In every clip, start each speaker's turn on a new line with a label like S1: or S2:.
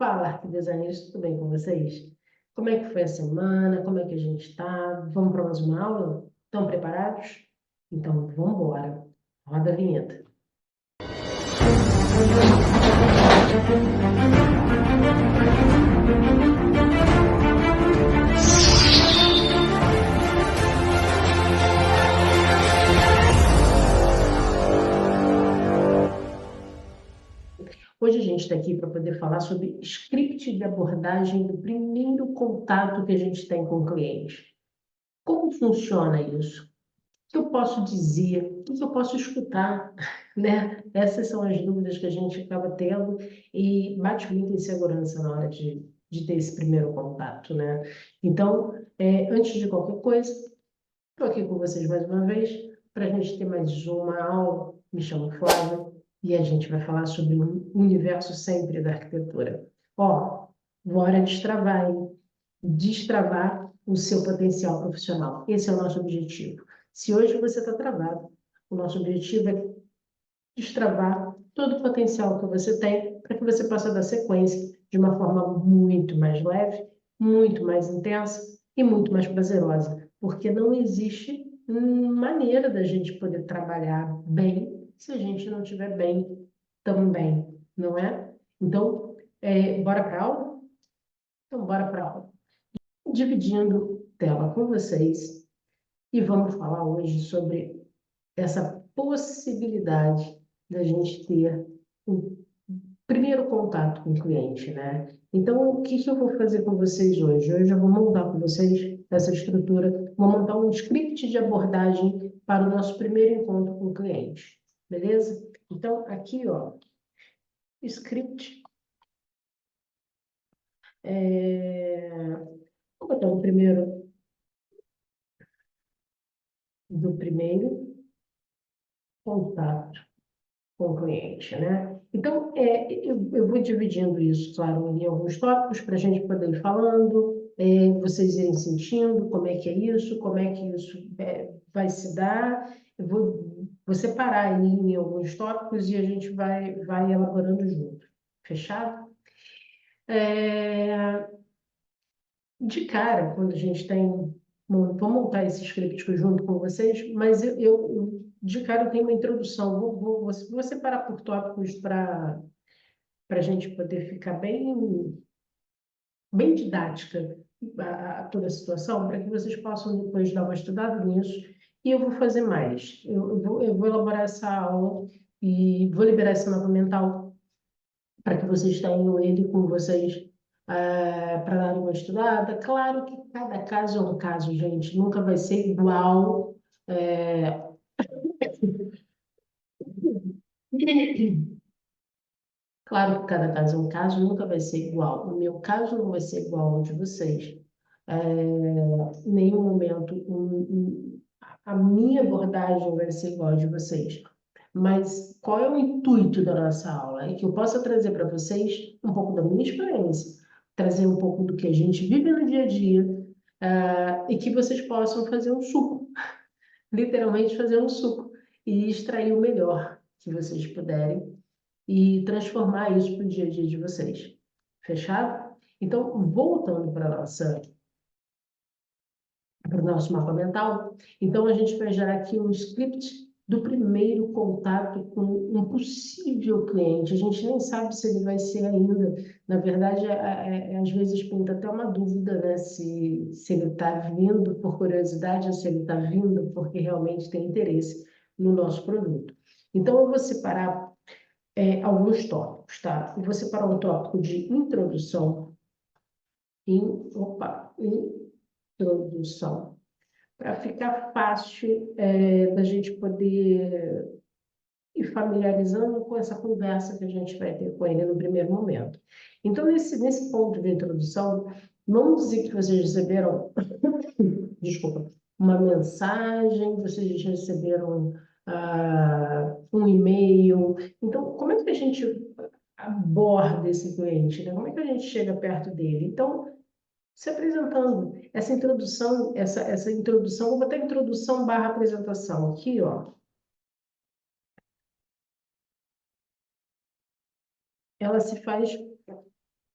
S1: Fala, arquidesaneiros, tudo bem com vocês? Como é que foi a semana? Como é que a gente está? Vamos para mais uma aula? Estão preparados? Então, vamos embora. Roda a vinheta. Hoje a gente está aqui para poder falar sobre script de abordagem do primeiro contato que a gente tem com o cliente. Como funciona isso? O que eu posso dizer? O que eu posso escutar? Né? Essas são as dúvidas que a gente acaba tendo e bate muita insegurança na hora de ter esse primeiro contato, né? Então, antes de qualquer coisa, estou aqui com vocês mais uma vez para a gente ter mais uma aula. Me chamo Flávia e a gente vai falar sobre o universo sempre da arquitetura. Ó, bora destravar, hein? Destravar o seu potencial profissional. Esse é o nosso objetivo. Se hoje você está travado, o nosso objetivo é destravar todo o potencial que você tem para que você possa dar sequência de uma forma muito mais leve, muito mais intensa e muito mais prazerosa, porque não existe maneira da gente poder trabalhar bem se a gente não estiver bem também, não é? Então, bora para a aula? Então, bora para a aula. Dividindo tela com vocês e vamos falar hoje sobre essa possibilidade da gente ter um primeiro contato com o cliente, né? Então, o que que eu vou fazer com vocês hoje? Hoje eu vou montar com vocês essa estrutura, vou montar um script de abordagem para o nosso primeiro encontro com o cliente, beleza? Então, aqui, ó, script, vou botar o primeiro do primeiro contato com o cliente, né? Então, eu vou dividindo isso, claro, em alguns tópicos para a gente poder ir falando, vocês irem sentindo como é que é isso, como é que isso vai se dar. Eu vou separar aí em alguns tópicos e a gente vai elaborando junto. Fechado? É, de cara, quando a gente tem... Vou montar esse script junto com vocês, mas de cara eu tenho uma introdução. Vou separar por tópicos para a gente poder ficar bem didática a toda a situação, para que vocês possam depois dar uma estudada nisso. E eu vou fazer mais. Eu vou elaborar essa aula e vou liberar esse mapa mental para que vocês tenham ele com vocês para dar uma estudada. Claro que cada caso é um caso, gente, nunca vai ser igual. é, Claro que cada caso é um caso, nunca vai ser igual. O meu caso não vai ser igual ao de vocês. Em nenhum momento a minha abordagem vai ser igual a de vocês. Mas qual é o intuito da nossa aula? É que eu possa trazer para vocês um pouco da minha experiência, trazer um pouco do que a gente vive no dia a dia, e que vocês possam fazer um suco, literalmente fazer um suco, e extrair o melhor que vocês puderem e transformar isso para o dia a dia de vocês. Fechado? Então, voltando para o nosso mapa mental, então a gente vai gerar aqui um script do primeiro contato com um possível cliente. A gente nem sabe se ele vai ser ainda. Na verdade, às vezes pinta até uma dúvida, né? Se ele está vindo por curiosidade ou se ele está vindo porque realmente tem interesse no nosso produto. Então, eu vou separar alguns tópicos, tá? Eu vou separar um tópico de introdução, introdução, para ficar fácil da gente poder ir familiarizando com essa conversa que a gente vai ter com ele no primeiro momento. Então, nesse ponto de introdução, vamos dizer que vocês receberam, desculpa, uma mensagem, vocês receberam um e-mail. Então, como é que a gente aborda esse cliente, né? Como é que a gente chega perto dele? Então, se apresentando. Essa introdução, vou botar introdução barra apresentação aqui, ó. Ela se faz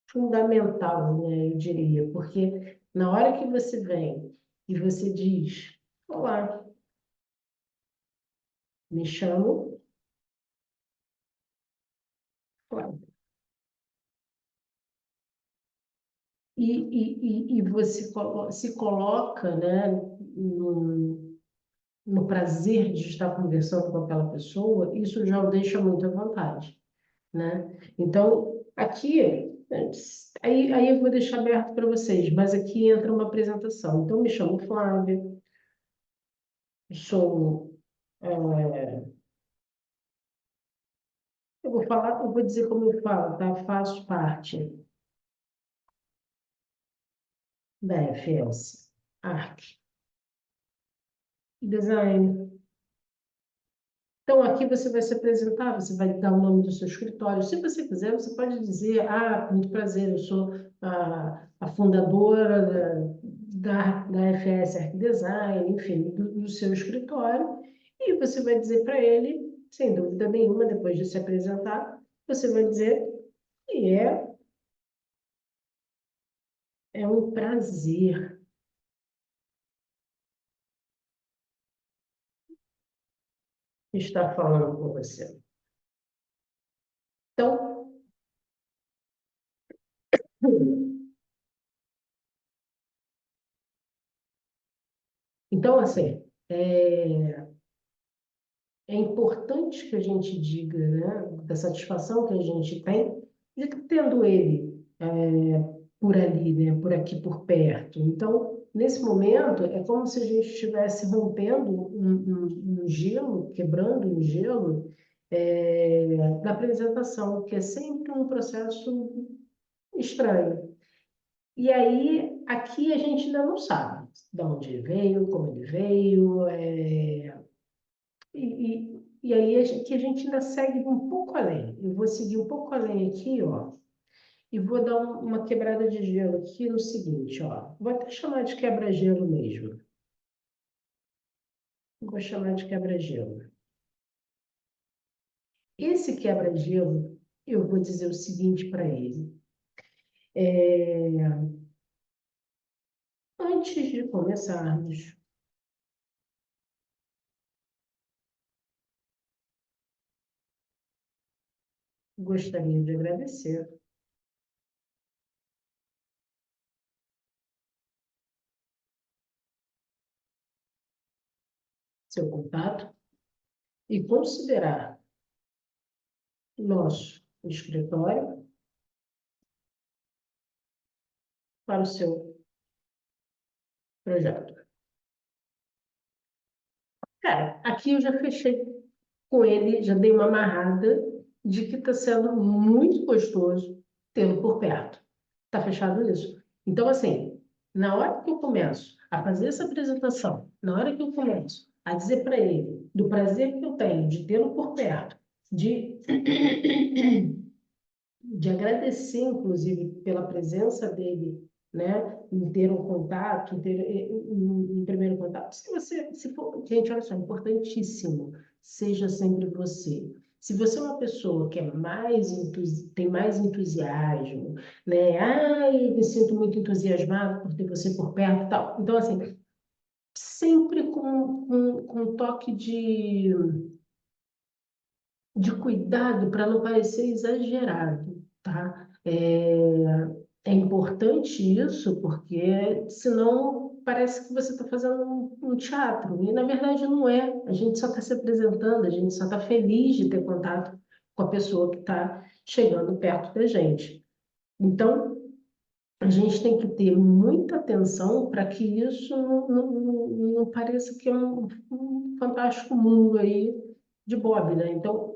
S1: fundamental, né, eu diria, porque na hora que você vem e você diz, olá, me chamo Cláudia, e você se coloca, né, no prazer de estar conversando com aquela pessoa, isso já o deixa muito à vontade, né? Então, aqui, aí eu vou deixar aberto para vocês, mas aqui entra uma apresentação. Então, me chamo Flávia, sou, eu vou dizer como eu falo, tá? Faço parte da FS Arte e Design. Então, aqui você vai se apresentar, você vai dar o nome do seu escritório. Se você quiser, você pode dizer, muito prazer, eu sou a fundadora da FS Art Design, enfim, do seu escritório. E você vai dizer para ele, sem dúvida nenhuma, depois de se apresentar, você vai dizer que é um prazer estar falando com você. Então, então assim, é importante que a gente diga, né, da satisfação que a gente tem de que tendo ele por ali, né, por aqui, por perto. Então, nesse momento, é como se a gente estivesse rompendo um gelo, quebrando um gelo da apresentação, que é sempre um processo estranho. E aí, aqui a gente ainda não sabe de onde ele veio, como ele veio, e aí que a gente ainda segue um pouco além. Eu vou seguir um pouco além aqui, ó, e vou dar uma quebrada de gelo aqui no seguinte, ó. Vou até chamar de quebra-gelo mesmo. Vou chamar de quebra-gelo. Esse quebra-gelo, eu vou dizer o seguinte para ele. Antes de começarmos, gostaria de agradecer seu contato e considerar nosso escritório para o seu projeto. Cara, aqui eu já fechei com ele, já dei uma amarrada de que está sendo muito gostoso tê-lo por perto. Está fechado isso? Então, assim, na hora que eu começo a fazer essa apresentação, na hora que eu começo a dizer para ele do prazer que eu tenho de tê-lo por perto, de, de agradecer, inclusive, pela presença dele, né, em ter um contato, em primeiro contato. Se for, gente, olha só, é importantíssimo, seja sempre você. Se você é uma pessoa que é tem mais entusiasmo, né? Ai, me sinto muito entusiasmado por ter você por perto e tal. Então, assim, sempre com um toque de cuidado para não parecer exagerado, tá? É importante isso, porque senão parece que você está fazendo um teatro, e na verdade não é. A gente só está se apresentando, a gente só está feliz de ter contato com a pessoa que está chegando perto da gente. Então, a gente tem que ter muita atenção para que isso não pareça que é um fantástico mundo aí de Bob, né? Então,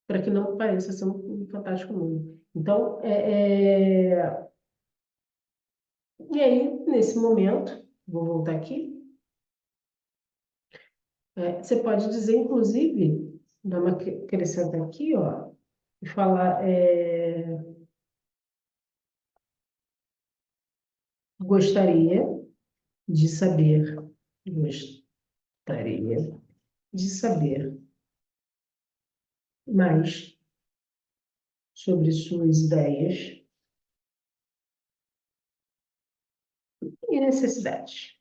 S1: para que não pareça ser um fantástico mundo. Então, e aí, nesse momento, vou voltar aqui, você pode dizer, inclusive, dar uma acrescenta aqui, ó, e falar, gostaria de saber, gostaria de saber mais sobre suas ideias e necessidades.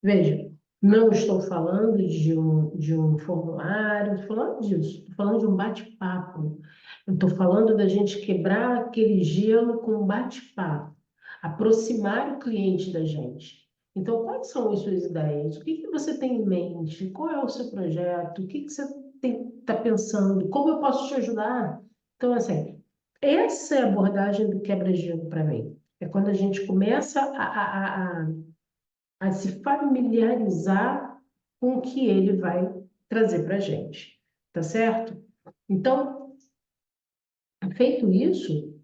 S1: Veja, não estou falando de um formulário, estou falando disso, estou falando de um bate-papo. Eu estou falando da gente quebrar aquele gelo com um bate-papo, aproximar o cliente da gente. Então, quais são as suas ideias? O que que você tem em mente? Qual é o seu projeto? O que que você está pensando? Como eu posso te ajudar? Então, assim, essa é a abordagem do quebra-gelo para mim. É quando a gente começa a se familiarizar com o que ele vai trazer para a gente, tá certo? Então, feito isso,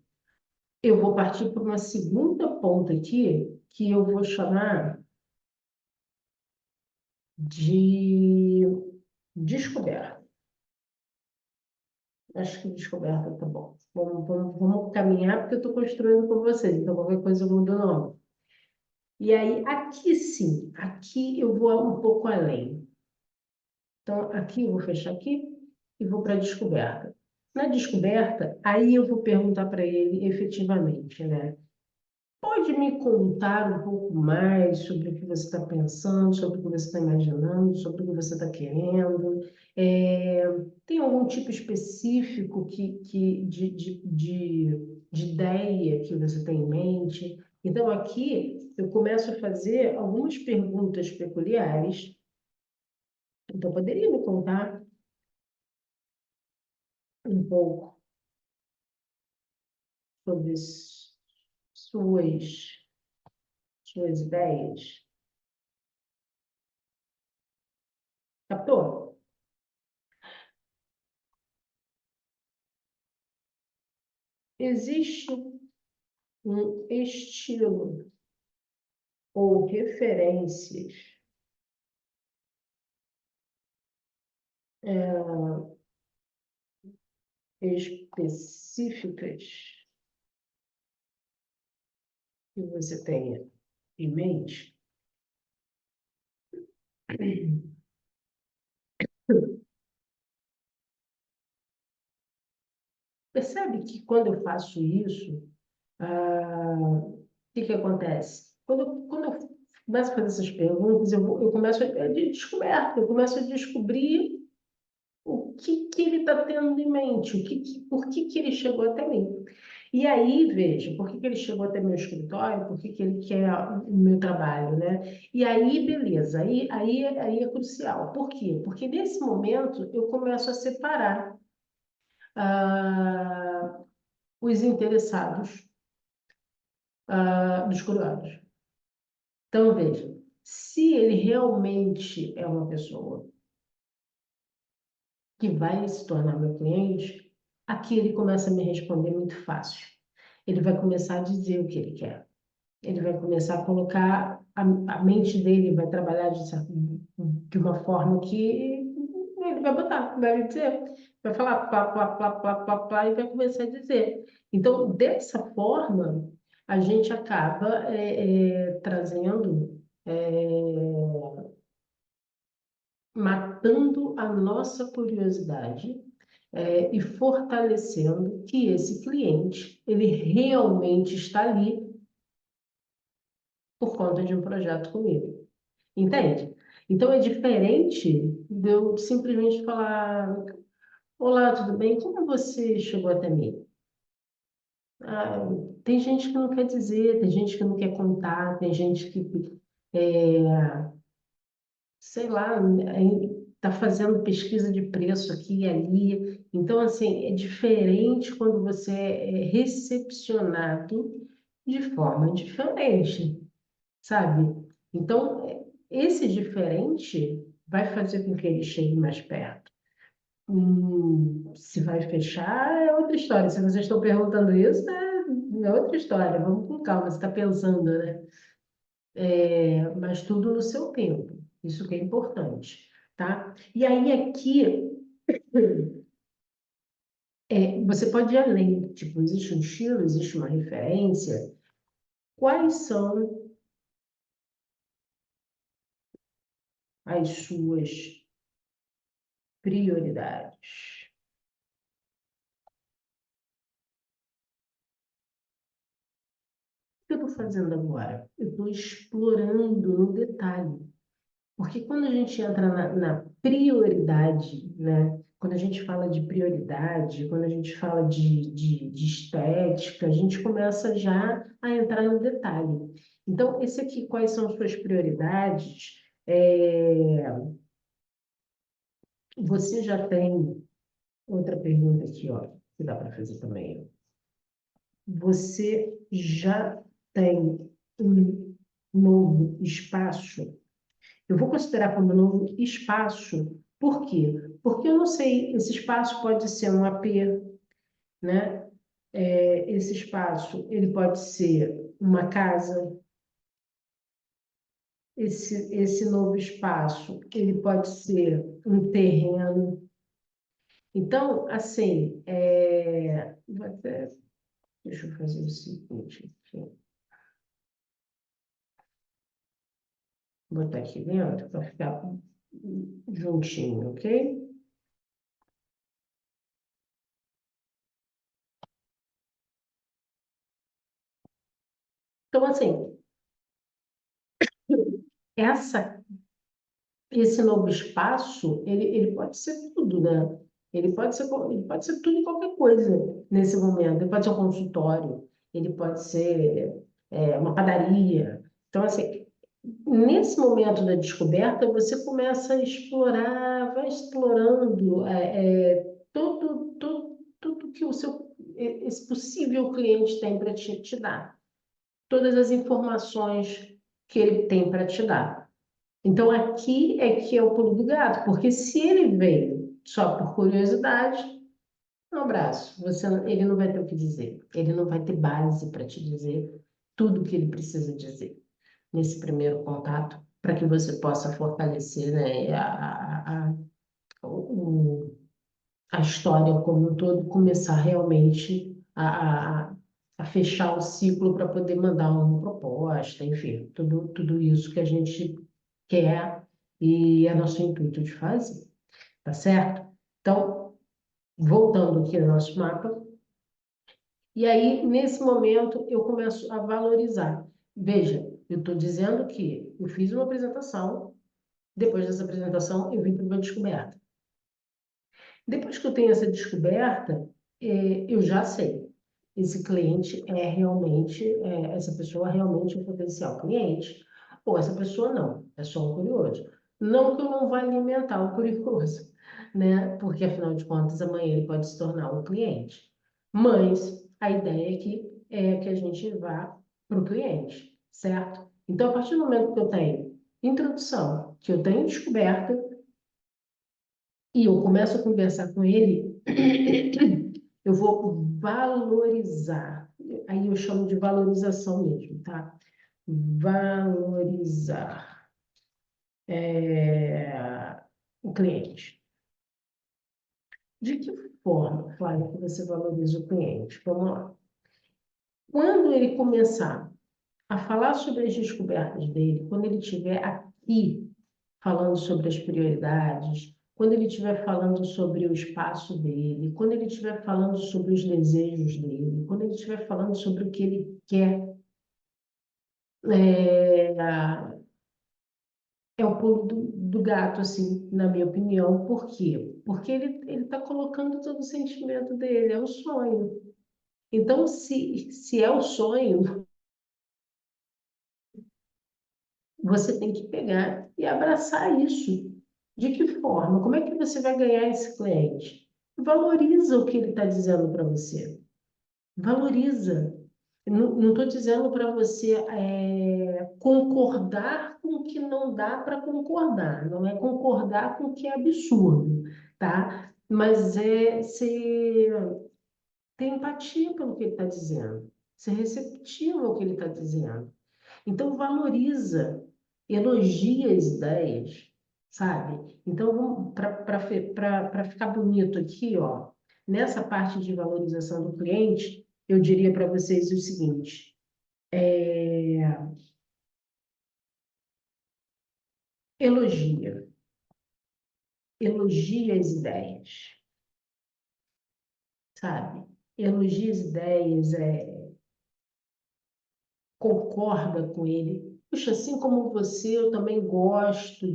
S1: eu vou partir para uma segunda ponta aqui, que eu vou chamar de descoberta. Acho que descoberta tá bom. Vamos caminhar, porque eu estou construindo com vocês, então qualquer coisa eu mudo o nome. E aí, aqui sim, aqui eu vou um pouco além. Então, aqui eu vou fechar aqui e vou para a descoberta. Na descoberta, aí eu vou perguntar para ele efetivamente, né? Pode me contar um pouco mais sobre o que você está pensando, sobre o que você está imaginando, sobre o que você está querendo? É, tem algum tipo específico de ideia que você tem em mente? Então, aqui eu começo a fazer algumas perguntas peculiares. Então, poderia me contar um pouco sobre suas, suas ideias? Captou? Existe um estilo ou referências específicas que você tenha em mente? Percebe que quando eu faço isso, o que que acontece? Quando eu começo a fazer essas perguntas, eu começo de descoberta, eu começo a descobrir o que que ele está tendo em mente, por que que ele chegou até mim. E aí, veja, por que que ele chegou até meu escritório, por que que ele quer o meu trabalho, né? E aí, beleza, aí é crucial. Por quê? Porque nesse momento eu começo a separar ah, os interessados dos curiosos. Então, veja, se ele realmente é uma pessoa que vai se tornar meu cliente, aqui ele começa a me responder muito fácil. Ele vai começar a dizer o que ele quer. Ele vai começar a colocar, a mente dele vai trabalhar de uma forma que ele vai botar, vai dizer, vai falar plá, plá, plá, plá, plá, plá, e vai começar a dizer. Então, dessa forma, a gente acaba trazendo, matando a nossa curiosidade, e fortalecendo que esse cliente, ele realmente está ali por conta de um projeto comigo. Entende? Então é diferente de eu simplesmente falar: Olá, tudo bem? Como você chegou até mim? Ah, tem gente que não quer dizer, tem gente que não quer contar, tem gente que, sei lá, está fazendo pesquisa de preço aqui e ali. Então, assim, é diferente quando você é recepcionado de forma diferente, sabe? Então, esse diferente vai fazer com que ele chegue mais perto. Se vai fechar, é outra história. Se vocês estão perguntando isso, é outra história. Vamos com calma, você está pensando, né? Mas tudo no seu tempo. Isso que é importante, tá? E aí, aqui, você pode ir além. Tipo, existe um estilo, existe uma referência. Quais são as suas prioridades? que eu estou fazendo agora? Eu estou explorando no detalhe. Porque quando a gente entra na prioridade, né? Quando a gente fala de prioridade, quando a gente fala de estética, a gente começa já a entrar no detalhe. Então, esse aqui, quais são as suas prioridades? Você já tem outra pergunta aqui, ó, que dá para fazer também. Você já tem um novo espaço? Eu vou considerar como novo espaço. Por quê? Porque eu não sei, esse espaço pode ser um AP, né? Esse espaço, ele pode ser uma casa. Esse novo espaço, ele pode ser um terreno. Então, assim, deixa eu fazer o seguinte, aqui. Vou botar aqui dentro para ficar juntinho, ok? Então, assim, essa esse novo espaço, ele pode ser tudo, né? Ele pode ser tudo e qualquer coisa nesse momento. Ele pode ser um consultório, ele pode ser uma padaria. Então, assim, nesse momento da descoberta, você começa a explorar, vai explorando tudo que esse possível cliente tem para te dar. Todas as informações que ele tem para te dar. Então, aqui é que é o pulo do gato, porque se ele veio só por curiosidade, um abraço, ele não vai ter o que dizer, ele não vai ter base para te dizer tudo o que ele precisa dizer nesse primeiro contato, para que você possa fortalecer, né, o- a história como um todo, começar realmente a fechar o ciclo para poder mandar uma proposta, enfim, tudo isso que a gente quer e é nosso intuito de fazer, tá certo? Então, voltando aqui no nosso mapa, e aí, nesse momento, eu começo a valorizar. Veja, eu estou dizendo que eu fiz uma apresentação, depois dessa apresentação, eu vim para uma descoberta. Depois que eu tenho essa descoberta, eu já sei. Esse cliente essa pessoa realmente é um potencial cliente, ou essa pessoa não, é só um curioso. Não que eu não vá alimentar o curioso, né? Porque afinal de contas, amanhã ele pode se tornar um cliente. Mas a ideia aqui é que a gente vá para o cliente, certo? Então, a partir do momento que eu tenho introdução, que eu tenho descoberta, e eu começo a conversar com ele, eu vou valorizar. Aí eu chamo de valorização mesmo, tá? Valorizar o cliente. De que forma, Flávia, que você valoriza o cliente? Vamos lá. Quando ele começar a falar sobre as descobertas dele, quando ele estiver aqui falando sobre as prioridades, quando ele estiver falando sobre o espaço dele, quando ele estiver falando sobre os desejos dele, quando ele estiver falando sobre o que ele quer, é, é o pulo do gato, assim, na minha opinião. Por quê? Porque ele está colocando todo o sentimento dele, é o sonho. Então, se é o sonho, você tem que pegar e abraçar isso. De que forma? Como é que você vai ganhar esse cliente? Valoriza o que ele está dizendo para você. Valoriza. Não estou dizendo para você concordar com o que não dá para concordar. Não é concordar com o que é absurdo, tá? Mas é ter empatia pelo que ele está dizendo. Ser receptivo ao que ele está dizendo. Então, valoriza, elogia as ideias, sabe? Então, para ficar bonito aqui, ó, nessa parte de valorização do cliente, eu diria para vocês o seguinte: elogia, elogia as ideias, sabe? Elogia as ideias, concorda com ele. Puxa, assim como você, eu também gosto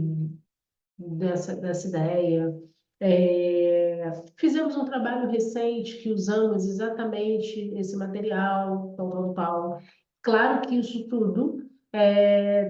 S1: dessa ideia. Fizemos um trabalho recente que usamos exatamente esse material, tal, tal, tal. Claro que isso tudo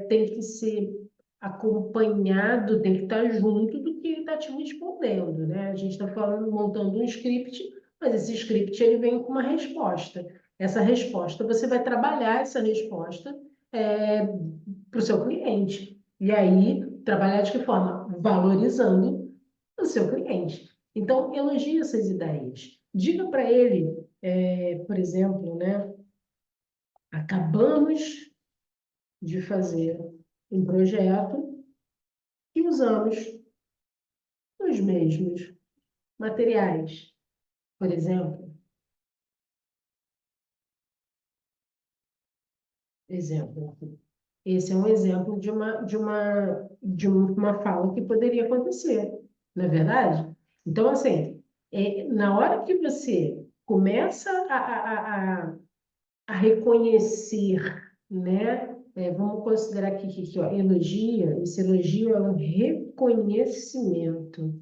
S1: tem que ser acompanhado, tem que estar junto do que ele está te respondendo, né? A gente está falando, montando um script, mas esse script ele vem com uma resposta. Essa resposta, você vai trabalhar essa resposta para o seu cliente. E aí, trabalhar de que forma? Valorizando o seu cliente. Então, elogie essas ideias. Diga para ele, por exemplo, né? Acabamos de fazer um projeto e usamos os mesmos materiais. Por exemplo. Esse é um exemplo de uma fala que poderia acontecer, não é verdade? Então, assim, na hora que você começa a reconhecer, né? Vamos considerar aqui, ó, elogia. Esse elogio é um reconhecimento.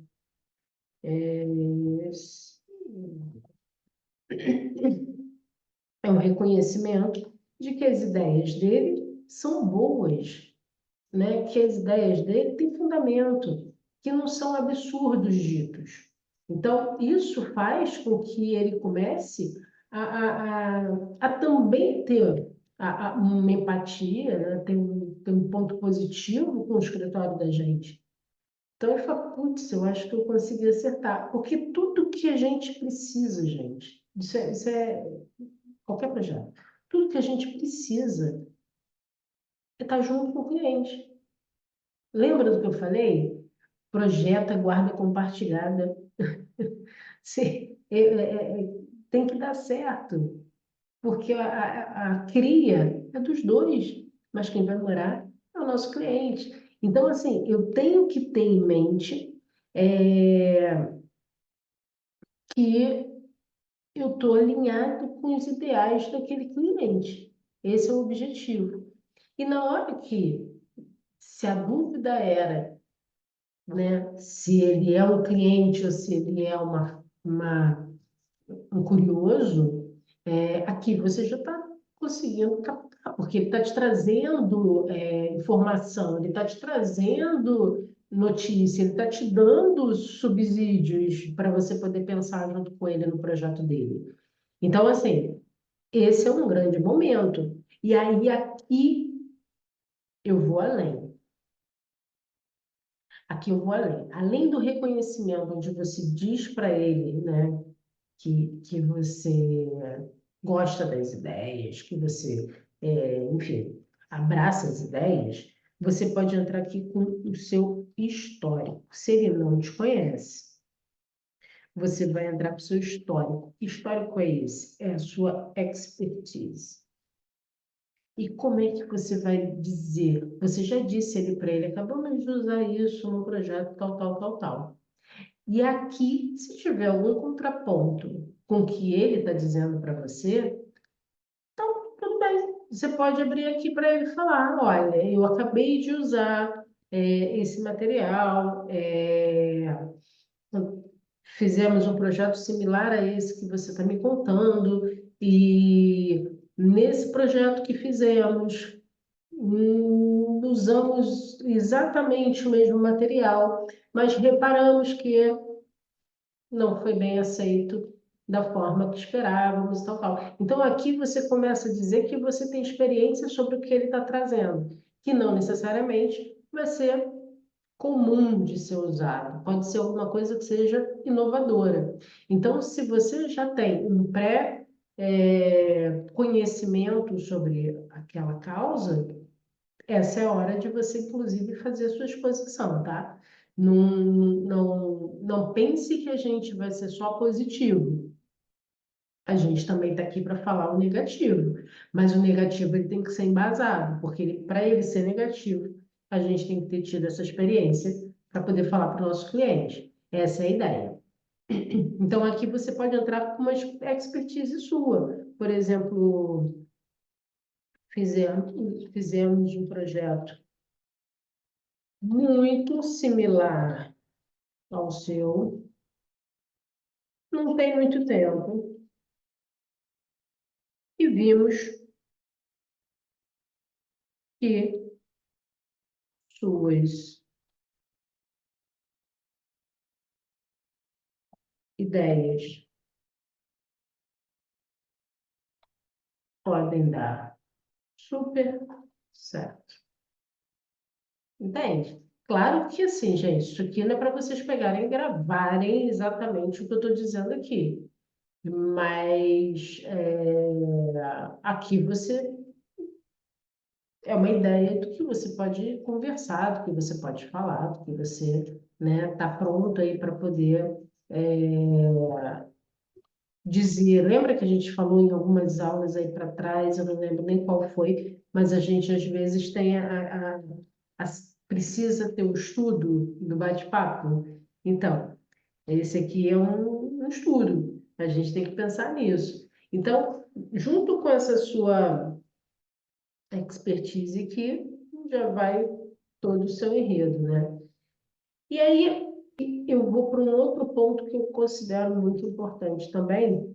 S1: Esse é um reconhecimento de que as ideias dele são boas, né? Que as ideias dele têm fundamento, que não são absurdos ditos. Então, isso faz com que ele comece a também ter uma empatia, né? Tem um ponto positivo com o escritório da gente. Então, ele fala, putz, eu acho que eu consegui acertar. Porque tudo que a gente precisa, gente, isso é qualquer projeto, tudo que a gente precisa é estar junto com o cliente. Lembra do que eu falei? Projeta, guarda compartilhada. Tem que dar certo, porque a cria é dos dois, mas quem vai morar é o nosso cliente. Então, assim, eu tenho que ter em mente que eu estou alinhado com os ideais daquele cliente. Esse é o objetivo. E na hora que, se a dúvida era, né, se ele é um cliente ou se ele é um curioso, aqui você já está conseguindo captar, porque ele está te trazendo informação, ele está te trazendo notícia, ele está te dando subsídios para você poder pensar junto com ele no projeto dele. Então, assim, esse é um grande momento. E aí, aqui eu vou além. Aqui eu vou além. Além do reconhecimento, onde você diz para ele, né, que você gosta das ideias, que você, enfim, abraça as ideias, você pode entrar aqui com o seu histórico. Se ele não te conhece, você vai entrar com o seu histórico. Que histórico é esse? É a sua expertise. E como é que você vai dizer? Você já disse ele para ele, acabamos de usar isso no projeto tal, tal, tal, tal. E aqui, se tiver algum contraponto com o que ele está dizendo para você, então tudo bem. Você pode abrir aqui para ele falar, olha, eu acabei de usar esse material, fizemos um projeto similar a esse que você está me contando, e nesse projeto que fizemos, usamos exatamente o mesmo material, mas reparamos que não foi bem aceito da forma que esperávamos e tal, tal. Então, aqui você começa a dizer que você tem experiência sobre o que ele está trazendo, que não necessariamente vai ser comum de ser usado, pode ser alguma coisa que seja inovadora. Então, se você já tem um conhecimento sobre aquela causa, essa é a hora de você, inclusive, fazer a sua exposição, tá? Não, não pense que a gente vai ser só positivo. A gente também está aqui para falar o negativo, mas o negativo ele tem que ser embasado, porque para ele ser negativo, a gente tem que ter tido essa experiência para poder falar para o nosso cliente. Essa é a ideia. Então, aqui você pode entrar com uma expertise sua. Por exemplo, fizemos um projeto muito similar ao seu, não tem muito tempo, e vimos que suas ideias podem dar super certo. Entende? Claro que assim, gente, isso aqui não é para vocês pegarem e gravarem exatamente o que eu estou dizendo aqui. Mas aqui você é uma ideia do que você pode conversar, do que você pode falar, do que você, né, tá pronto aí para poder dizer. Lembra que a gente falou em algumas aulas aí para trás, eu não lembro nem qual foi, mas a gente às vezes tem a- precisa ter o estudo do bate-papo. Então, esse aqui é um estudo, a gente tem que pensar nisso. Então, junto com essa sua expertise aqui, já vai todo o seu enredo, né? E aí eu vou para um outro ponto que eu considero muito importante também,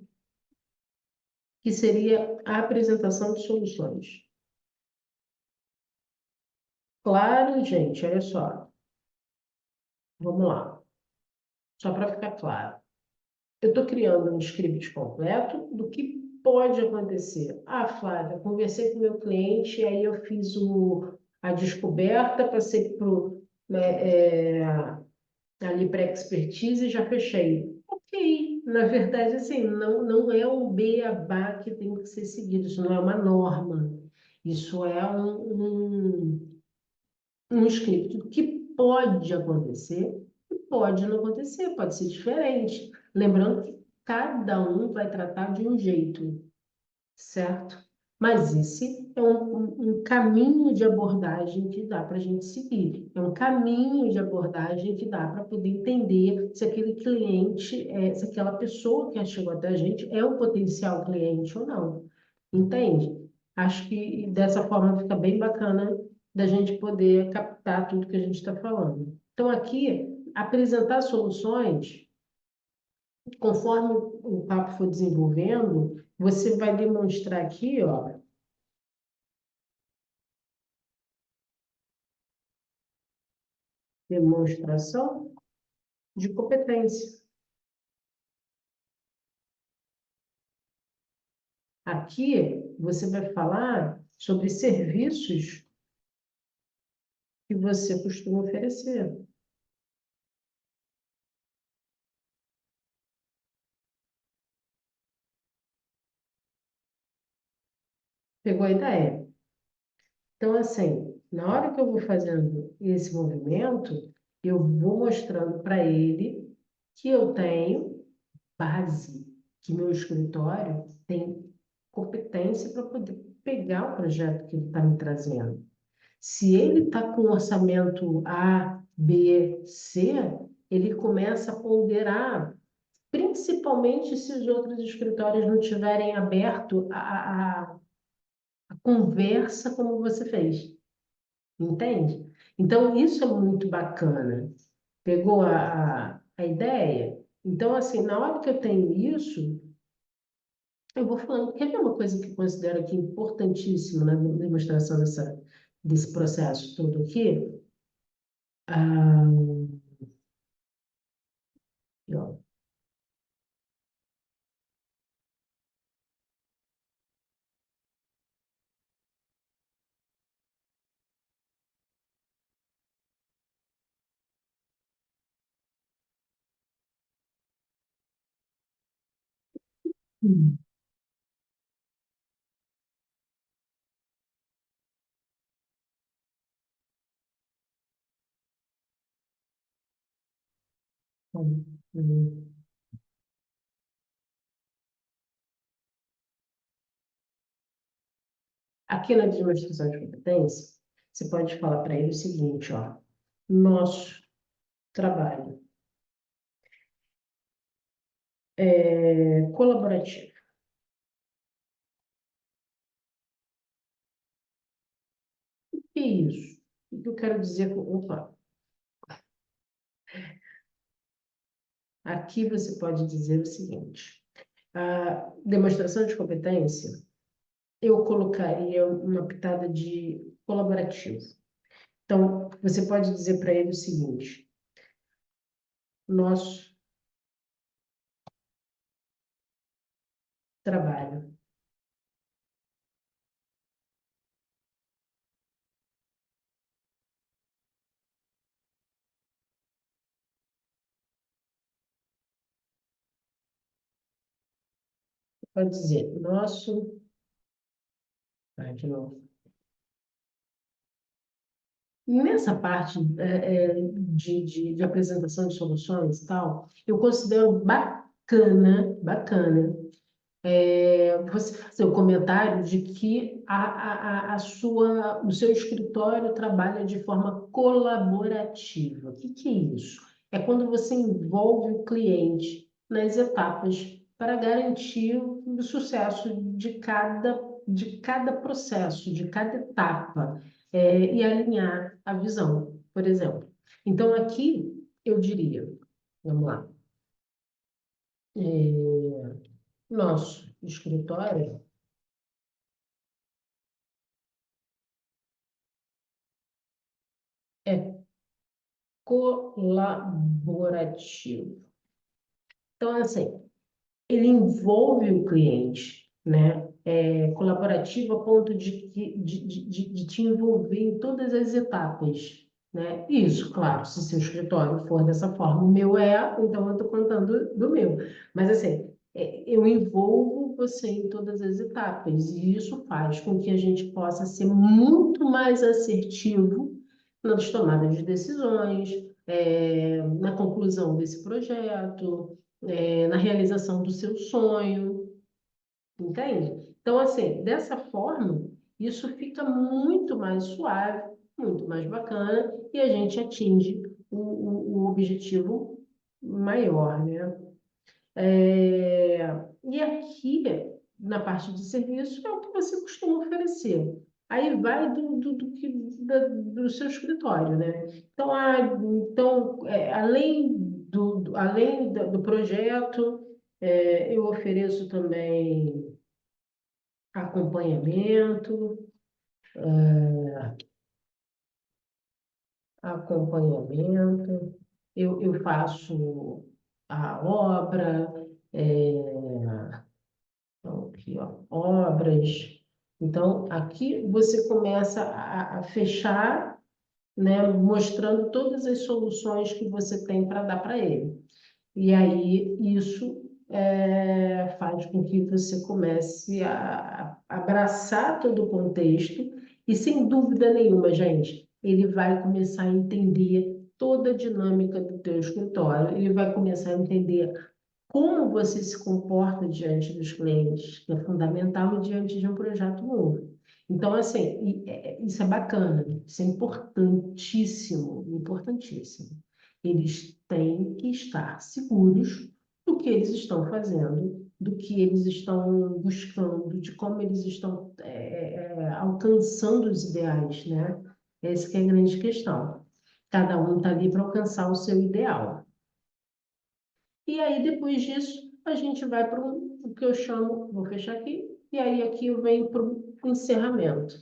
S1: que seria a apresentação de soluções. Claro, gente, olha só, vamos lá, só para ficar claro. Eu estou criando um script completo do que pode acontecer. Ah, Flávia, conversei com o meu cliente, aí eu fiz a descoberta, passei pro, né, ali para expertise e já fechei. Ok, na verdade, assim, não é um beabá que tem que ser seguido, isso não é uma norma. Isso é um script do que pode acontecer e pode não acontecer, pode ser diferente. Lembrando que cada um vai tratar de um jeito, certo? Mas esse é um caminho de abordagem que dá para a gente seguir. É um caminho de abordagem que dá para poder entender se aquele cliente, se aquela pessoa que chegou até a gente é um potencial cliente ou não. Entende? Acho que dessa forma fica bem bacana da gente poder captar tudo que a gente está falando. Então, aqui, apresentar soluções conforme o papo for desenvolvendo, você vai demonstrar aqui, ó, demonstração de competência. Aqui você vai falar sobre serviços que você costuma oferecer. Pegou a ideia? Então, assim, na hora que eu vou fazendo esse movimento, eu vou mostrando para ele que eu tenho base, que meu escritório tem competência para poder pegar o projeto que ele está me trazendo. Se ele está com orçamento A, B, C, ele começa a ponderar, principalmente se os outros escritórios não tiverem aberto a conversa como você fez, entende? Então, isso é muito bacana. Pegou a ideia? Então, assim, na hora que eu tenho isso, eu vou falando. Quer ver uma coisa que eu considero aqui importantíssima na demonstração desse processo todo aqui? Ah, ó. Hum. Hum. Aqui na demonstração de competência, você pode falar para ele o seguinte, ó, nosso trabalho é colaborativo. que é isso? O que eu quero dizer com... Opa, aqui você pode dizer o seguinte. A demonstração de competência, eu colocaria uma pitada de colaborativo. Então, você pode dizer para ele o seguinte: nosso trabalho pode dizer, nosso... Vai de novo. Nessa parte de apresentação de soluções e tal, eu considero bacana, você fazer o comentário de que o seu escritório trabalha de forma colaborativa. O que que é isso? É quando você envolve o cliente nas etapas para garantir o sucesso de cada processo, de cada etapa, e alinhar a visão, por exemplo. Então, aqui eu diria, vamos lá, nosso escritório é colaborativo. Então, assim, ele envolve o cliente, né? É colaborativo a ponto de te envolver em todas as etapas, né? Isso, claro, se seu escritório for dessa forma, o meu então eu estou contando do meu. Mas, assim, eu envolvo você em todas as etapas, e isso faz com que a gente possa ser muito mais assertivo nas tomadas de decisões, na conclusão desse projeto, na realização do seu sonho, entende? Então, assim, dessa forma, isso fica muito mais suave, muito mais bacana, e a gente atinge o objetivo maior, né? E aqui, na parte de serviço, é o que você costuma oferecer. Aí vai do seu escritório, né? Então, além do projeto, eu ofereço também acompanhamento, acompanhamento, eu faço a obra, então, aqui, ó, obras. Então, aqui você começa a fechar, né, mostrando todas as soluções que você tem para dar para ele. E aí, isso faz com que você comece a abraçar todo o contexto, e sem dúvida nenhuma, gente, ele vai começar a entender toda a dinâmica do teu escritório, ele vai começar a entender como você se comporta diante dos clientes, que é fundamental diante de um projeto novo. Então, assim, isso é bacana, isso é importantíssimo, importantíssimo. Eles têm que estar seguros do que eles estão fazendo, do que eles estão buscando, de como eles estão alcançando os ideais, né? Essa que é a grande questão. Cada um está ali para alcançar o seu ideal. E aí, depois disso, a gente vai para o que eu chamo, vou fechar aqui, e aí aqui eu venho para o encerramento.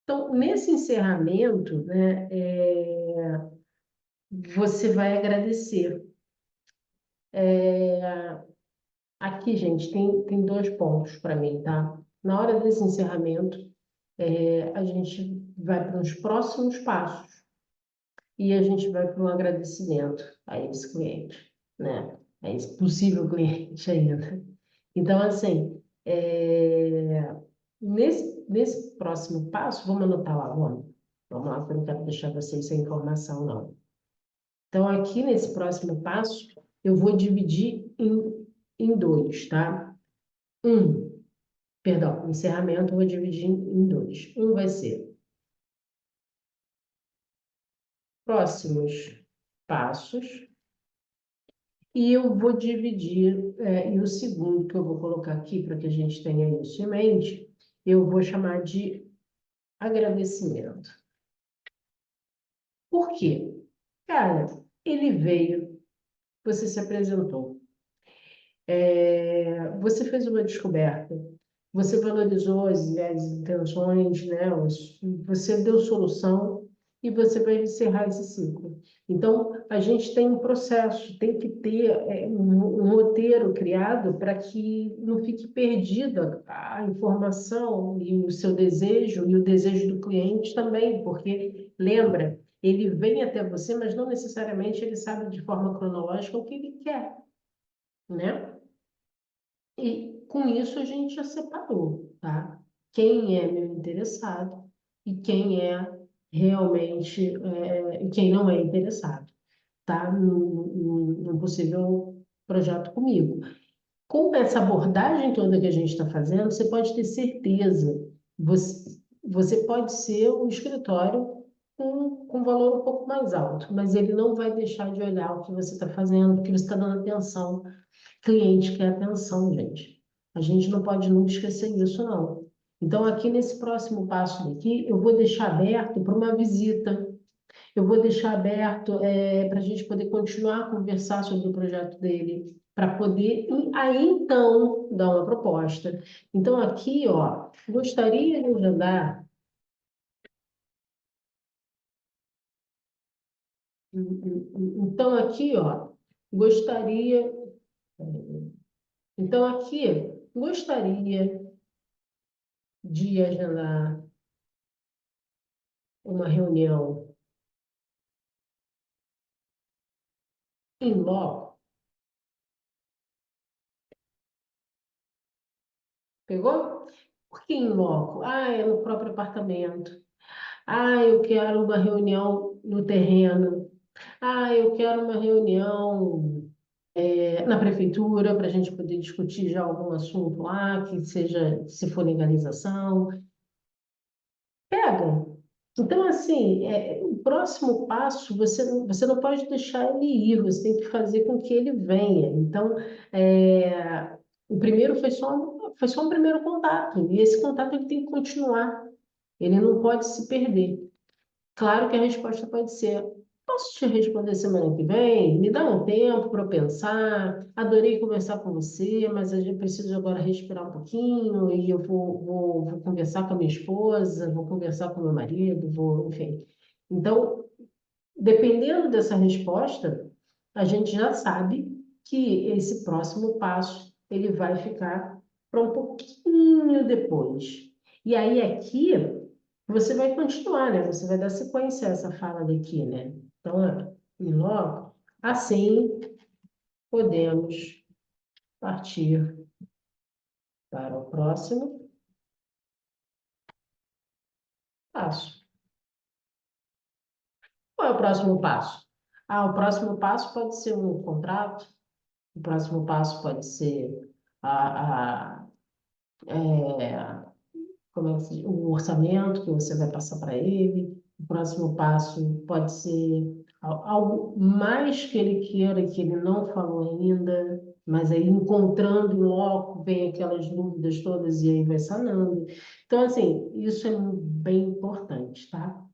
S1: Então, nesse encerramento, né, você vai agradecer. Aqui, gente, tem dois pontos para mim, tá? Na hora desse encerramento, a gente vai para os próximos passos e a gente vai para um agradecimento a esse cliente, né? A esse possível cliente ainda. Então, assim, nesse próximo passo, vamos anotar lá, vamos. Vamos lá, que eu não quero deixar vocês sem informação, não. Então, aqui nesse próximo passo, eu vou dividir em dois, tá? Perdão, encerramento eu vou dividir em dois. Um vai ser próximos passos, e eu vou dividir, e o segundo que eu vou colocar aqui para que a gente tenha isso em mente, eu vou chamar de agradecimento. Por quê? Cara, ele veio, você se apresentou, você fez uma descoberta, você valorizou as intenções, né? Você deu solução e você vai encerrar esse ciclo. Então, a gente tem um processo, tem que ter um roteiro criado para que não fique perdida a informação e o seu desejo e o desejo do cliente também, porque, lembra, ele vem até você, mas não necessariamente ele sabe de forma cronológica o que ele quer, né? E com isso a gente já separou, tá? Quem é meu interessado e quem é realmente, e quem não é interessado, tá? Num possível projeto comigo. Com essa abordagem toda que a gente está fazendo, você pode ter certeza, você pode ser um escritório com valor um pouco mais alto, mas ele não vai deixar de olhar o que você está fazendo, porque você está dando atenção. Cliente quer atenção, gente. A gente não pode nunca esquecer isso, não. Então, aqui nesse próximo passo daqui, eu vou deixar aberto para uma visita, eu vou deixar aberto para a gente poder continuar a conversar sobre o projeto dele, para poder aí então dar uma proposta. Então, aqui, ó, gostaria de agendar. Então, aqui, ó, gostaria. Então, aqui, gostaria de agendar uma reunião em loco. Pegou? Por que em loco? Ah, é no próprio apartamento. Ah, eu quero uma reunião no terreno. Ah, eu quero uma reunião na prefeitura para a gente poder discutir já algum assunto lá, que seja, se for legalização. Pega. Então, assim, o próximo passo, você não pode deixar ele ir, você tem que fazer com que ele venha. Então, o primeiro foi só um primeiro contato, e esse contato ele tem que continuar, ele não pode se perder. Claro que a resposta pode ser: posso te responder semana que vem? Me dá um tempo para eu pensar. Adorei conversar com você, mas a gente precisa agora respirar um pouquinho e eu vou conversar com a minha esposa, vou conversar com o meu marido, enfim. Então, dependendo dessa resposta, a gente já sabe que esse próximo passo ele vai ficar para um pouquinho depois. E aí aqui você vai continuar, né? Você vai dar sequência a essa fala daqui, né? Então, e logo, assim podemos partir para o próximo passo. Qual é o próximo passo? Ah, o próximo passo pode ser um contrato, o próximo passo pode ser a, é, como é que se diz? O orçamento que você vai passar para ele. O próximo passo pode ser algo mais que ele queira e que ele não falou ainda, mas aí encontrando em loco, vem aquelas dúvidas todas e aí vai sanando. Então, assim, isso é bem importante, tá?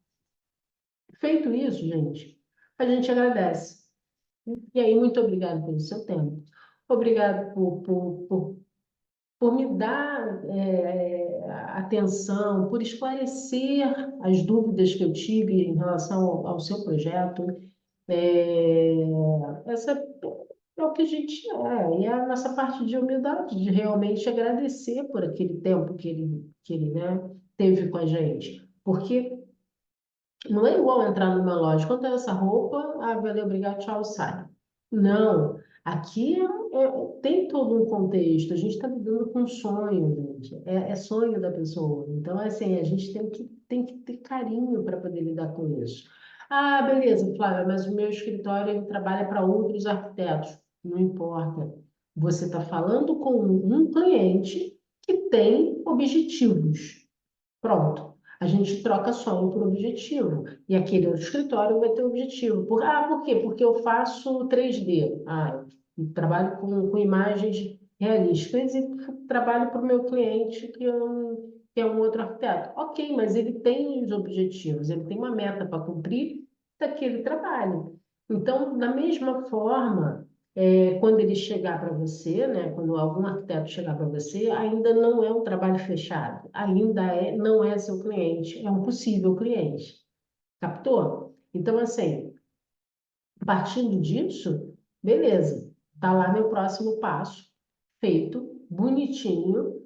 S1: Feito isso, gente, a gente agradece. E aí, muito obrigado pelo seu tempo. Obrigado por me dar atenção, por esclarecer as dúvidas que eu tive em relação ao seu projeto. É, essa é o que a gente é, e é a nossa parte de humildade, de realmente agradecer por aquele tempo que ele, né, teve com a gente. Porque não é igual entrar numa loja, quanto é essa roupa? Ah, valeu, obrigado, tchau, sai. Não, aqui tem todo um contexto, a gente está lidando com um sonho, gente, é sonho da pessoa. Então, assim, a gente tem que ter carinho para poder lidar com isso. Ah, beleza, Flávia, mas o meu escritório ele trabalha para outros arquitetos. Não importa. Você está falando com um cliente que tem objetivos. Pronto. A gente troca sonho por objetivo. E aquele outro escritório vai ter objetivo. Por quê? Porque eu faço 3D. Ah, eu trabalho com imagens realísticas e trabalho para o meu cliente que que é um outro arquiteto. Ok, mas ele tem os objetivos, ele tem uma meta para cumprir daquele trabalho. Então, da mesma forma, quando ele chegar para você, né, quando algum arquiteto chegar para você, ainda não é um trabalho fechado, ainda não é seu cliente, é um possível cliente. Captou? Então, assim, partindo disso, beleza, tá lá meu próximo passo, feito, bonitinho,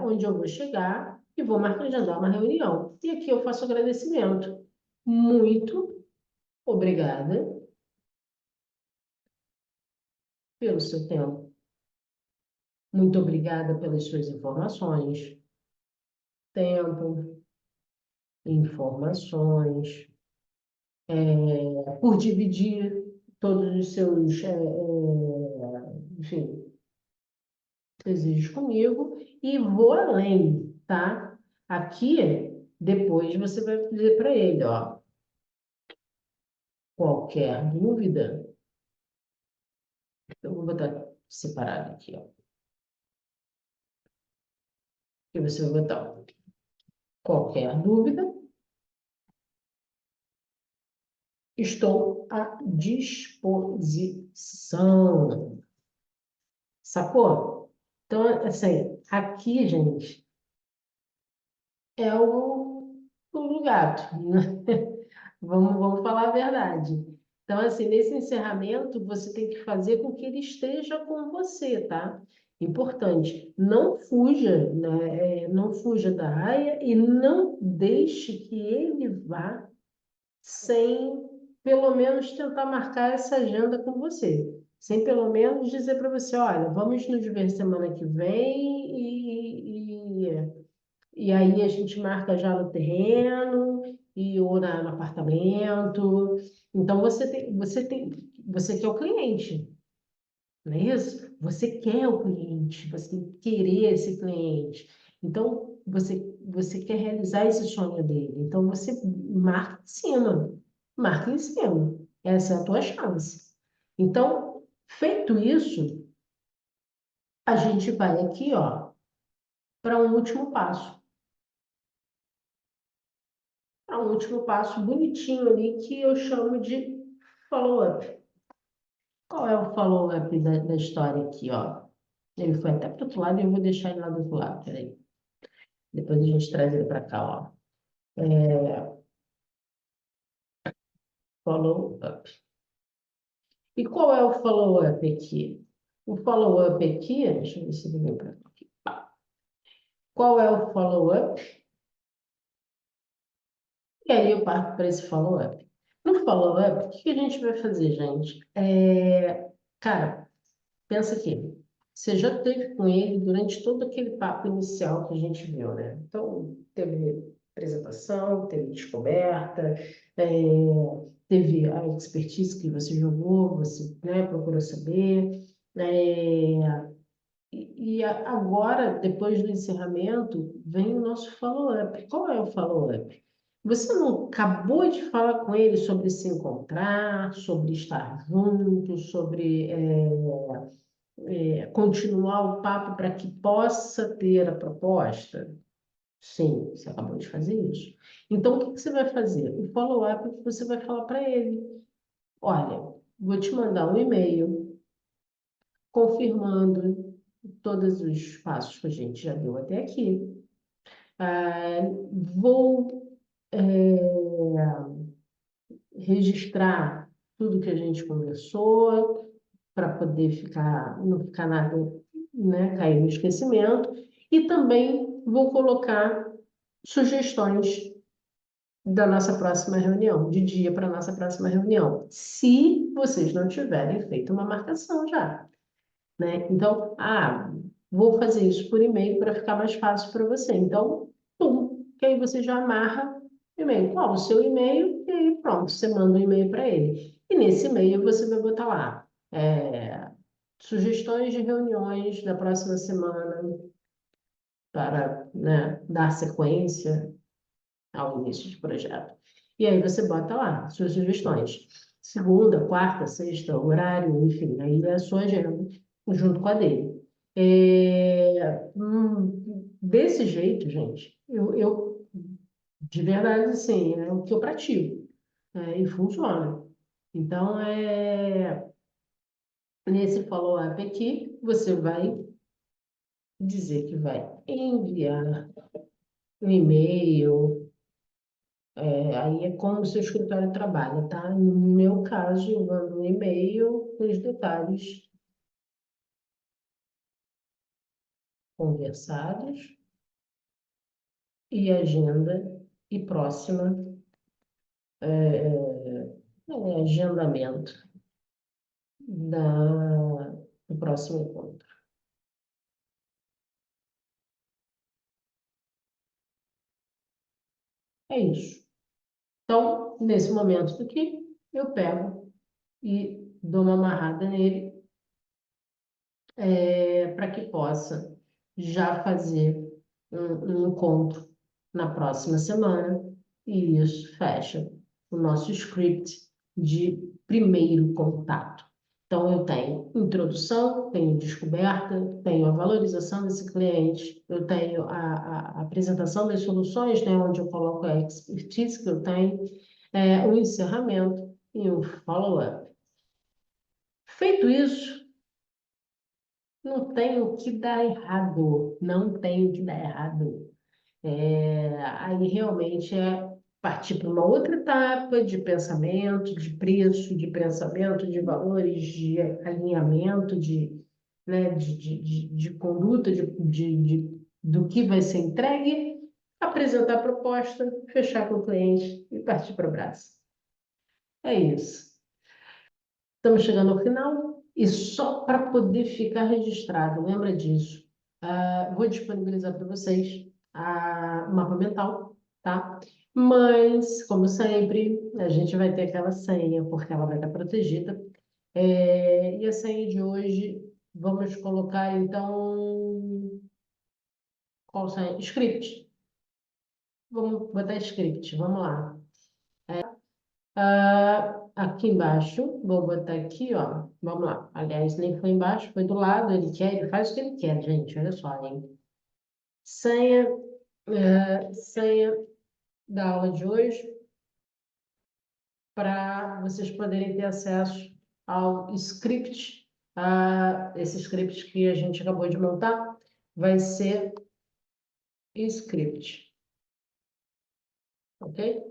S1: onde eu vou chegar e vou agendar uma reunião. E aqui eu faço agradecimento. Muito obrigada pelo seu tempo. Muito obrigada pelas suas informações. Tempo, informações, por dividir todos os seus, enfim, desejos comigo e vou além, tá? Aqui, depois você vai dizer para ele, ó, qualquer dúvida, eu vou botar separado aqui, ó, e você vai botar, ó, qualquer dúvida, estou à disposição. Sacou? Então, assim, aqui, gente, é o lugar, né? Vamos falar a verdade. Então, assim, nesse encerramento, você tem que fazer com que ele esteja com você, tá? Importante, não fuja, né? Não fuja da raia e não deixe que ele vá sem, pelo menos, tentar marcar essa agenda com você. Sem, pelo menos, dizer para você, olha, vamos nos ver semana que vem e aí a gente marca já no terreno e ou no apartamento. Então você quer o cliente, não é isso? Você quer o cliente, você tem que querer esse cliente. Então você quer realizar esse sonho dele. Então você marca em cima, marca em cima. Essa é a tua chance. Então, feito isso, a gente vai aqui, ó, para um último passo. Para um último passo bonitinho ali que eu chamo de follow-up. Qual é o follow-up da história aqui, ó? Ele foi até para o outro lado e eu vou deixar ele lá do outro lado, peraí. Depois a gente traz ele para cá, ó. Follow-up. E qual é o follow-up aqui? O follow-up aqui, deixa eu ver se ele vem para aqui. Qual é o follow-up? E aí eu parto para esse follow-up. No follow-up, o que a gente vai fazer, gente? Cara, pensa aqui. Você já esteve com ele durante todo aquele papo inicial que a gente viu, né? Então, teve apresentação, teve descoberta, teve a expertise que você jogou, você, né, procurou saber. Agora, depois do encerramento, vem o nosso follow-up. Qual é o follow-up? Você não acabou de falar com ele sobre se encontrar, sobre estar junto, sobre continuar o papo para que possa ter a proposta? Sim, você acabou de fazer isso. Então, o que que você vai fazer? O follow-up é que você vai falar para ele: olha, vou te mandar um e-mail confirmando todos os passos que a gente já deu até aqui. Vou registrar tudo que a gente conversou para poder não ficar nada, né, cair no esquecimento. E também vou colocar sugestões da nossa próxima reunião, de dia para a nossa próxima reunião, se vocês não tiverem feito uma marcação já, né? Então, vou fazer isso por e-mail para ficar mais fácil para você. Então, pum, que aí você já amarra o e-mail. Qual o seu e-mail? E aí, pronto, você manda um e-mail para ele. E nesse e-mail você vai botar lá, sugestões de reuniões da próxima semana para, né, dar sequência ao início de projeto. E aí você bota lá suas sugestões. Segunda, quarta, sexta, horário, enfim, aí é a sua agenda, junto com a dele. Desse jeito, gente, de verdade, assim, é o que eu pratico, e funciona. Então, nesse follow-up aqui, você vai dizer que vai enviar um e-mail, aí é como o seu escritório trabalha, tá? No meu caso, eu mando um e-mail com os detalhes conversados e agenda e próxima, agendamento do próximo encontro. É isso. Então, nesse momento aqui, eu pego e dou uma amarrada nele, para que possa já fazer um encontro na próxima semana, e isso fecha o nosso script de primeiro contato. Então, eu tenho introdução, tenho descoberta, tenho a valorização desse cliente, eu tenho a apresentação das soluções, né, onde eu coloco a expertise que eu tenho, o encerramento e o follow-up. Feito isso, não tem o que dar errado, não tem o que dar errado. Aí realmente é partir para uma outra etapa de pensamento, de preço, de pensamento, de valores, de alinhamento, né, de conduta, do que vai ser entregue, apresentar a proposta, fechar com o cliente e partir para o braço. É isso. Estamos chegando ao final e só para poder ficar registrado, lembra disso. Vou disponibilizar para vocês o mapa mental, tá? Mas, como sempre, a gente vai ter aquela senha, porque ela vai estar protegida. E a senha de hoje, vamos colocar, então, qual senha? Script. Vamos botar script, vamos lá. Aqui embaixo, vou botar aqui, ó. Vamos lá. Aliás, nem foi embaixo, foi do lado. Ele quer, ele faz o que ele quer, gente. Olha só, hein? Senha, senha da aula de hoje, para vocês poderem ter acesso ao script. Esse script que a gente acabou de montar vai ser script, ok?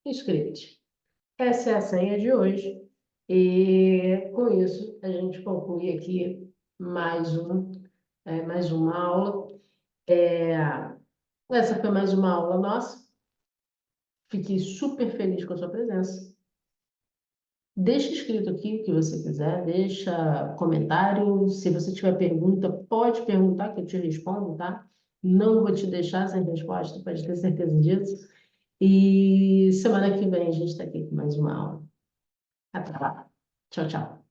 S1: Script. Essa é a senha de hoje. E com isso a gente conclui aqui mais mais uma aula. Essa foi mais uma aula nossa. Fiquei super feliz com a sua presença. Deixa escrito aqui o que você quiser, deixa comentário. Se você tiver pergunta, pode perguntar que eu te respondo, tá? Não vou te deixar sem resposta, pode ter certeza disso. E semana que vem a gente está aqui com mais uma aula. Até lá. Tchau, tchau.